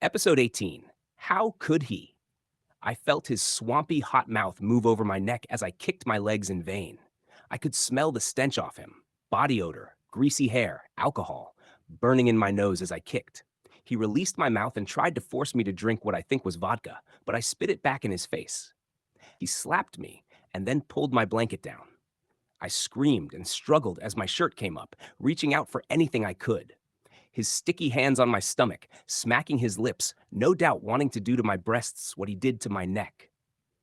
Episode 18. How could he? I felt his swampy, hot mouth move over my neck as I kicked my legs in vain. I could smell the stench off him: body odor, greasy hair, alcohol, burning in my nose as I kicked. He released my mouth and tried to force me to drink what I think was vodka, but I spit it back in his face. He slapped me and then pulled my blanket down. I screamed and struggled as my shirt came up, reaching out for anything I could. His sticky hands on my stomach, smacking his lips, no doubt wanting to do to my breasts what he did to my neck.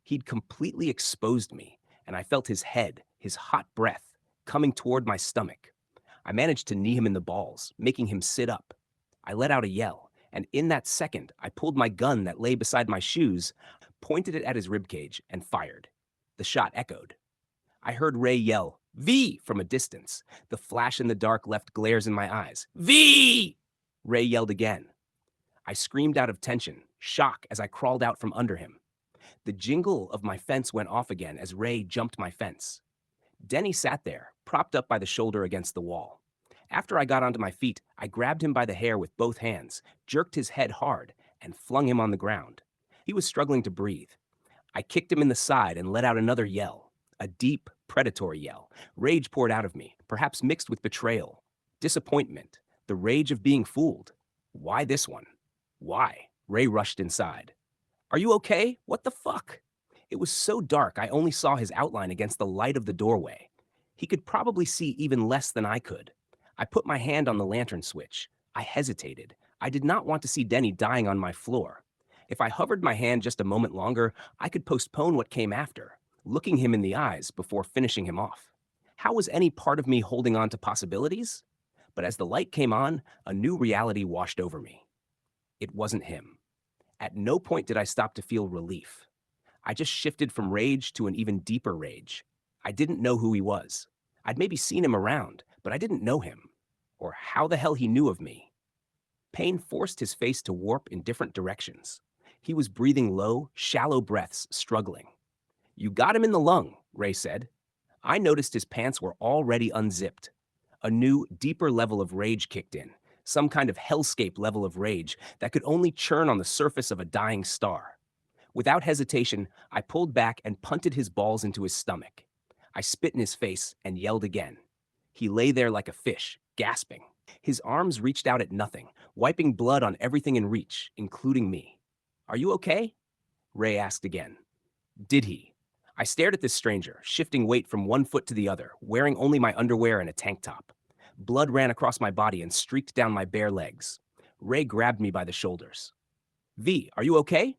He'd completely exposed me, and I felt his head, his hot breath, coming toward my stomach. I managed to knee him in the balls, making him sit up. I let out a yell, and in that second, I pulled my gun that lay beside my shoes, pointed it at his ribcage, and fired. The shot echoed. I heard Ray yell, "V!" from a distance. The flash in the dark left glares in my eyes. "V!" Ray yelled again. I screamed out of tension, shock as I crawled out from under him. The jingle of my fence went off again as Ray jumped my fence. Denny sat there, propped up by the shoulder against the wall. After I got onto my feet, I grabbed him by the hair with both hands, jerked his head hard, and flung him on the ground. He was struggling to breathe. I kicked him in the side and let out another yell, a deep, predatory yell. Rage poured out of me, perhaps mixed with betrayal, disappointment, the rage of being fooled. Why this one? Why? Ray rushed inside. "Are you okay? What the fuck?" It was so dark I only saw his outline against the light of the doorway. He could probably see even less than I could. I put my hand on the lantern switch. I hesitated. I did not want to see Denny dying on my floor. If I hovered my hand just a moment longer, I could postpone what came after, looking him in the eyes before finishing him off. How was any part of me holding on to possibilities? But as the light came on, a new reality washed over me. It wasn't him. At no point did I stop to feel relief. I just shifted from rage to an even deeper rage. I didn't know who he was. I'd maybe seen him around, but I didn't know him, or how the hell he knew of me. Pain forced his face to warp in different directions. He was breathing low, shallow breaths, struggling. "You got him in the lung," Ray said. I noticed his pants were already unzipped. A new, deeper level of rage kicked in, some kind of hellscape level of rage that could only churn on the surface of a dying star. Without hesitation, I pulled back and punted his balls into his stomach. I spit in his face and yelled again. He lay there like a fish, gasping. His arms reached out at nothing, wiping blood on everything in reach, including me. "Are you okay?" Ray asked again. Did he? I stared at this stranger, shifting weight from one foot to the other, wearing only my underwear and a tank top. Blood ran across my body and streaked down my bare legs. Ray grabbed me by the shoulders. "V, are you okay?"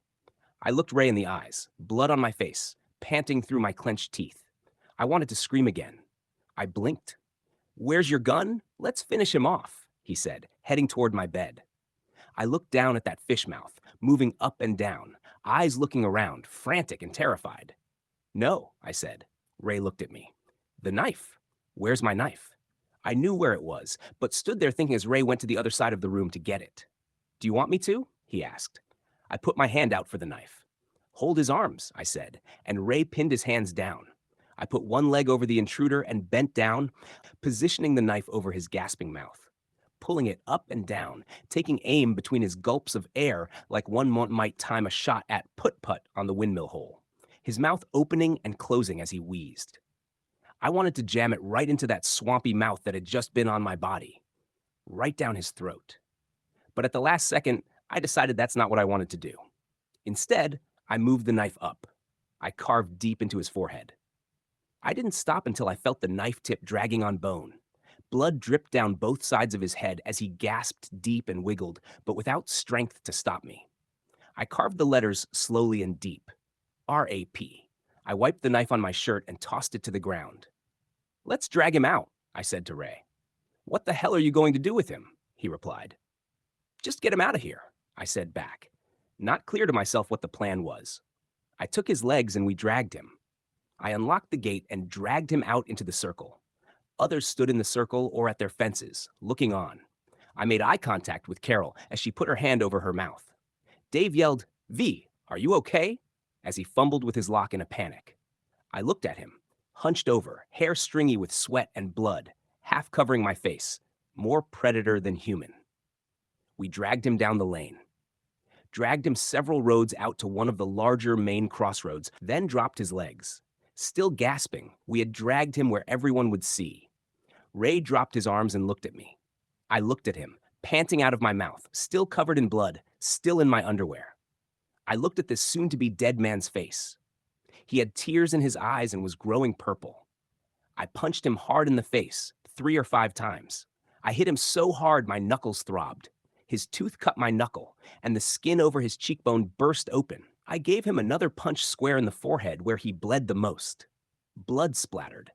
I looked Ray in the eyes, blood on my face, panting through my clenched teeth. I wanted to scream again. I blinked. "Where's your gun? Let's finish him off," he said, heading toward my bed. I looked down at that fish mouth, moving up and down, eyes looking around, frantic and terrified. "No," I said. Ray looked at me. "The knife. Where's my knife?" I knew where it was, but stood there thinking as Ray went to the other side of the room to get it. "Do you want me to?" he asked. I put my hand out for the knife. "Hold his arms," I said, and Ray pinned his hands down. I put one leg over the intruder and bent down, positioning the knife over his gasping mouth, pulling it up and down, taking aim between his gulps of air like one might time a shot at put-putt on the windmill hole, his mouth opening and closing as he wheezed. I wanted to jam it right into that swampy mouth that had just been on my body, right down his throat. But at the last second, I decided that's not what I wanted to do. Instead, I moved the knife up. I carved deep into his forehead. I didn't stop until I felt the knife tip dragging on bone. Blood dripped down both sides of his head as he gasped deep and wiggled, but without strength to stop me. I carved the letters slowly and deep. R-A-P. I wiped the knife on my shirt and tossed it to the ground. "Let's drag him out," I said to Ray. "What the hell are you going to do with him?" he replied. "Just get him out of here," I said back, not clear to myself what the plan was. I took his legs and we dragged him. I unlocked the gate and dragged him out into the circle. Others stood in the circle or at their fences, looking on. I made eye contact with Carol as she put her hand over her mouth. Dave yelled, "V, are you okay?" as he fumbled with his lock in a panic. I looked at him, hunched over, hair stringy with sweat and blood, half covering my face, more predator than human. We dragged him down the lane. dragged him several roads out to one of the larger main crossroads, then dropped his legs. Still gasping, we had dragged him where everyone would see. Ray dropped his arms and looked at me. I looked at him, panting out of my mouth, still covered in blood, still in my underwear. I looked at this soon-to-be dead man's face. He had tears in his eyes and was growing purple. I punched him hard in the face, 3 or 5 times. I hit him so hard my knuckles throbbed. His tooth cut my knuckle, and the skin over his cheekbone burst open. I gave him another punch square in the forehead where he bled the most. Blood splattered.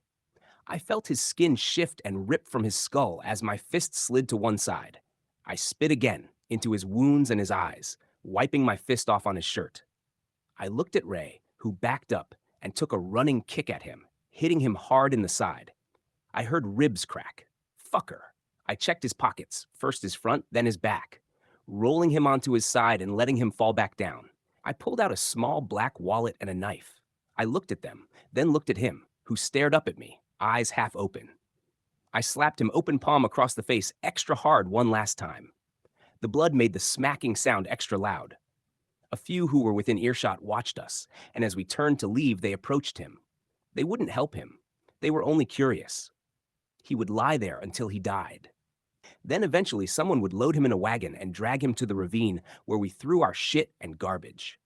I felt his skin shift and rip from his skull as my fist slid to one side. I spit again into his wounds and his eyes, wiping my fist off on his shirt. I looked at Ray, who backed up and took a running kick at him, hitting him hard in the side. I heard ribs crack. Fucker. I checked his pockets, first his front, then his back, rolling him onto his side and letting him fall back down. I pulled out a small black wallet and a knife. I looked at them, then looked at him, who stared up at me, eyes half open. I slapped him open palm across the face extra hard one last time. The blood made the smacking sound extra loud. A few who were within earshot watched us, and as we turned to leave, they approached him. They wouldn't help him. They were only curious. He would lie there until he died. Then eventually someone would load him in a wagon and drag him to the ravine where we threw our shit and garbage.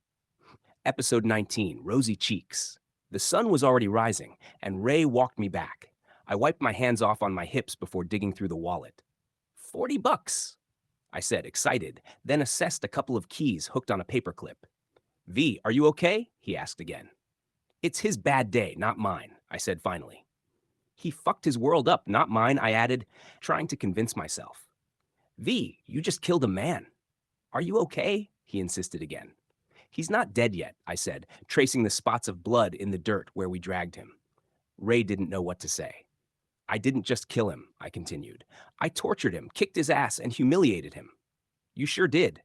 Episode 19, Rosy Cheeks. The sun was already rising, and Ray walked me back. I wiped my hands off on my hips before digging through the wallet. $40, I said, excited, then assessed a couple of keys hooked on a paperclip. V, are you okay? He asked again. It's his bad day, not mine, I said finally. He fucked his world up, not mine, I added, trying to convince myself. V, you just killed a man. Are you okay? He insisted again. He's not dead yet, I said, tracing the spots of blood in the dirt where we dragged him. Ray didn't know what to say. I didn't just kill him, I continued. I tortured him, kicked his ass, and humiliated him. You sure did.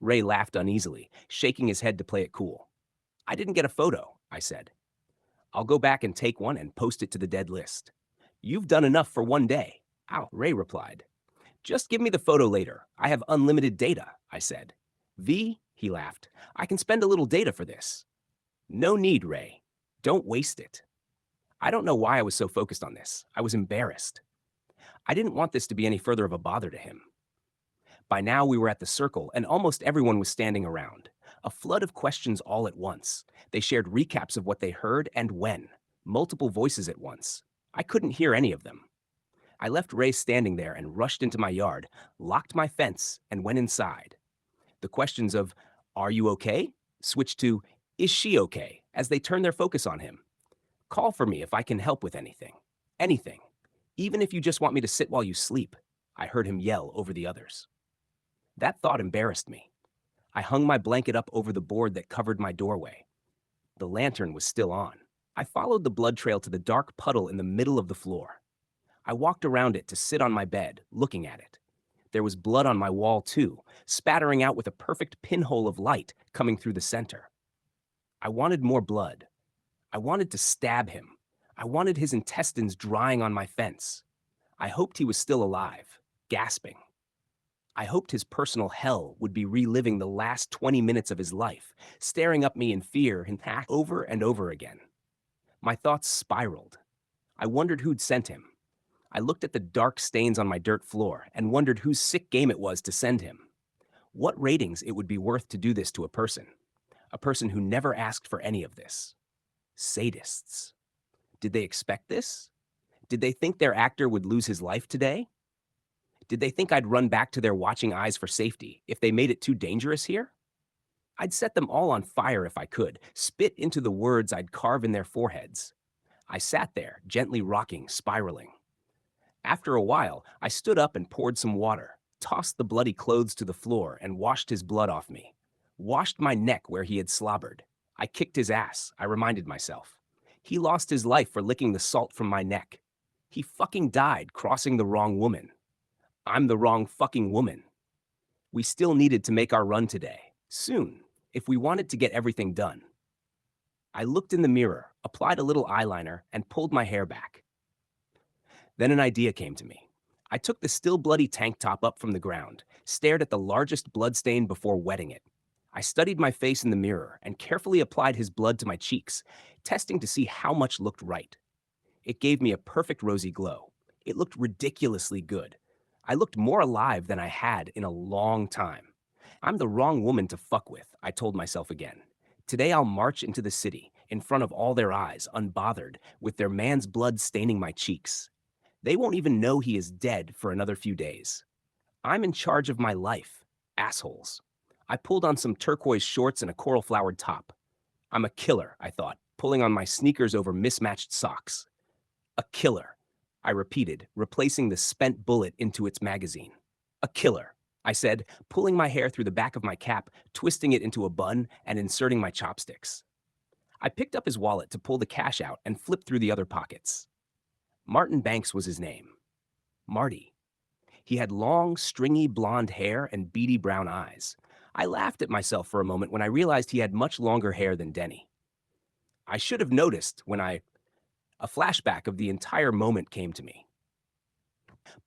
Ray laughed uneasily, shaking his head to play it cool. I didn't get a photo, I said. I'll go back and take one and post it to the dead list. You've done enough for one day. Ow, Ray replied. Just give me the photo later. I have unlimited data, I said. V, he laughed. I can spend a little data for this. No need, Ray. Don't waste it. I don't know why I was so focused on this. I was embarrassed. I didn't want this to be any further of a bother to him. By now we were at the circle and almost everyone was standing around. A flood of questions all at once. They shared recaps of what they heard and when. Multiple voices at once. I couldn't hear any of them. I left Ray standing there and rushed into my yard, locked my fence, and went inside. The questions of, are you okay? Switched to, is she okay? As they turned their focus on him. Call for me if I can help with anything. Anything. Even if you just want me to sit while you sleep, I heard him yell over the others. That thought embarrassed me. I hung my blanket up over the board that covered my doorway. The lantern was still on. I followed the blood trail to the dark puddle in the middle of the floor. I walked around it to sit on my bed, looking at it. There was blood on my wall too, spattering out with a perfect pinhole of light coming through the center. I wanted more blood. I wanted to stab him. I wanted his intestines drying on my fence. I hoped he was still alive, gasping. I hoped his personal hell would be reliving the last 20 minutes of his life, staring up me in fear and over and over again. My thoughts spiraled. I wondered who'd sent him. I looked at the dark stains on my dirt floor and wondered whose sick game it was to send him. What ratings it would be worth to do this to a person who never asked for any of this. Sadists. Did they expect this? Did they think their actor would lose his life today? Did they think I'd run back to their watching eyes for safety if they made it too dangerous here? I'd set them all on fire if I could, spit into the words I'd carve in their foreheads. I sat there, gently rocking, spiraling. After a while, I stood up and poured some water, tossed the bloody clothes to the floor and washed his blood off me. Washed my neck where he had slobbered. I kicked his ass, I reminded myself. He lost his life for licking the salt from my neck. He fucking died crossing the wrong woman. I'm the wrong fucking woman. We still needed to make our run today, soon, if we wanted to get everything done. I looked in the mirror, applied a little eyeliner, and pulled my hair back. Then an idea came to me. I took the still bloody tank top up from the ground, stared at the largest bloodstain before wetting it. I studied my face in the mirror and carefully applied his blood to my cheeks, testing to see how much looked right. It gave me a perfect rosy glow. It looked ridiculously good. I looked more alive than I had in a long time. I'm the wrong woman to fuck with, I told myself again. Today I'll march into the city, in front of all their eyes, unbothered, with their man's blood staining my cheeks. They won't even know he is dead for another few days. I'm in charge of my life. Assholes. I pulled on some turquoise shorts and a coral flowered top. I'm a killer, I thought, pulling on my sneakers over mismatched socks. A killer, I repeated, replacing the spent bullet into its magazine. A killer, I said, pulling my hair through the back of my cap, twisting it into a bun, and inserting my chopsticks. I picked up his wallet to pull the cash out and flipped through the other pockets. Martin Banks was his name. Marty. He had long, stringy blonde hair and beady brown eyes. I laughed at myself for a moment when I realized he had much longer hair than Denny. I should have noticed when a flashback of the entire moment came to me,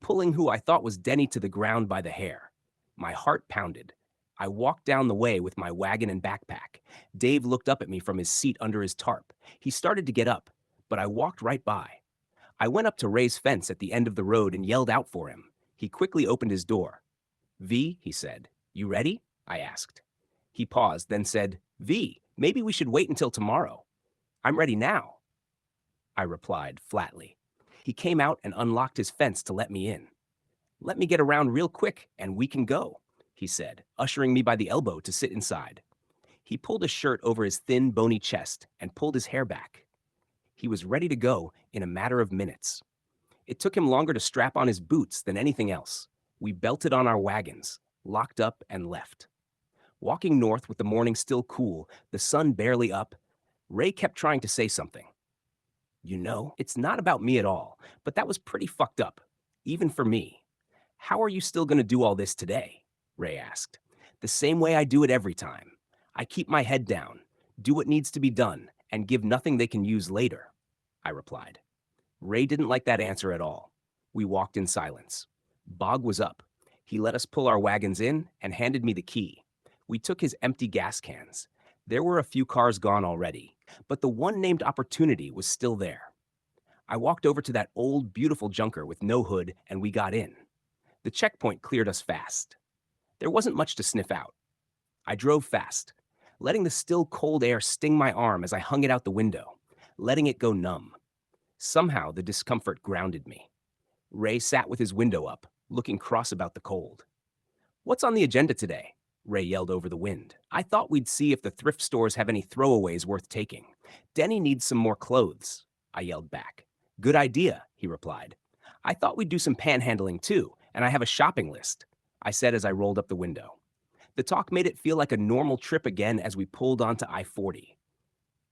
pulling who I thought was Denny to the ground by the hair. My heart pounded. I walked down the way with my wagon and backpack. Dave looked up at me from his seat under his tarp. He started to get up, but I walked right by. I went up to Ray's fence at the end of the road and yelled out for him. He quickly opened his door. V, he said. You ready? I asked. He paused, then said, V, maybe we should wait until tomorrow. I'm ready now, I replied flatly. He came out and unlocked his fence to let me in. Let me get around real quick and we can go, he said, ushering me by the elbow to sit inside. He pulled a shirt over his thin, bony chest and pulled his hair back. He was ready to go in a matter of minutes. It took him longer to strap on his boots than anything else. We belted on our wagons, locked up, and left. Walking north with the morning still cool, the sun barely up, Ray kept trying to say something. You know, it's not about me at all, but that was pretty fucked up, even for me. How are you still going to do all this today? Ray asked. The same way I do it every time. I keep my head down, do what needs to be done, and give nothing they can use later, I replied. Ray didn't like that answer at all. We walked in silence. Bog was up. He let us pull our wagons in and handed me the key. We took his empty gas cans. There were a few cars gone already, but the one named Opportunity was still there. I walked over to that old, beautiful junker with no hood, and we got in. The checkpoint cleared us fast. There wasn't much to sniff out. I drove fast, letting the still cold air sting my arm as I hung it out the window, letting it go numb. Somehow, the discomfort grounded me. Ray sat with his window up, looking cross about the cold. What's on the agenda today? Ray yelled over the wind. I thought we'd see if the thrift stores have any throwaways worth taking. Denny needs some more clothes, I yelled back. Good idea, he replied. I thought we'd do some panhandling too, and I have a shopping list, I said as I rolled up the window. The talk made it feel like a normal trip again as we pulled onto I-40.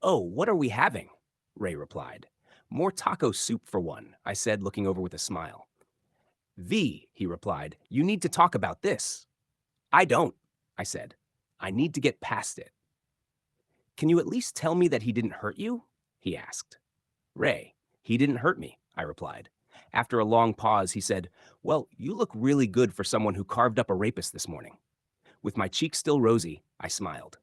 Oh, what are we having? Ray replied. More taco soup for one, I said, looking over with a smile. V, he replied, you need to talk about this. I don't, I said. I need to get past it. Can you at least tell me that he didn't hurt you? He asked. Ray, he didn't hurt me, I replied. After a long pause, he said, well, you look really good for someone who carved up a rapist this morning. With my cheeks still rosy, I smiled.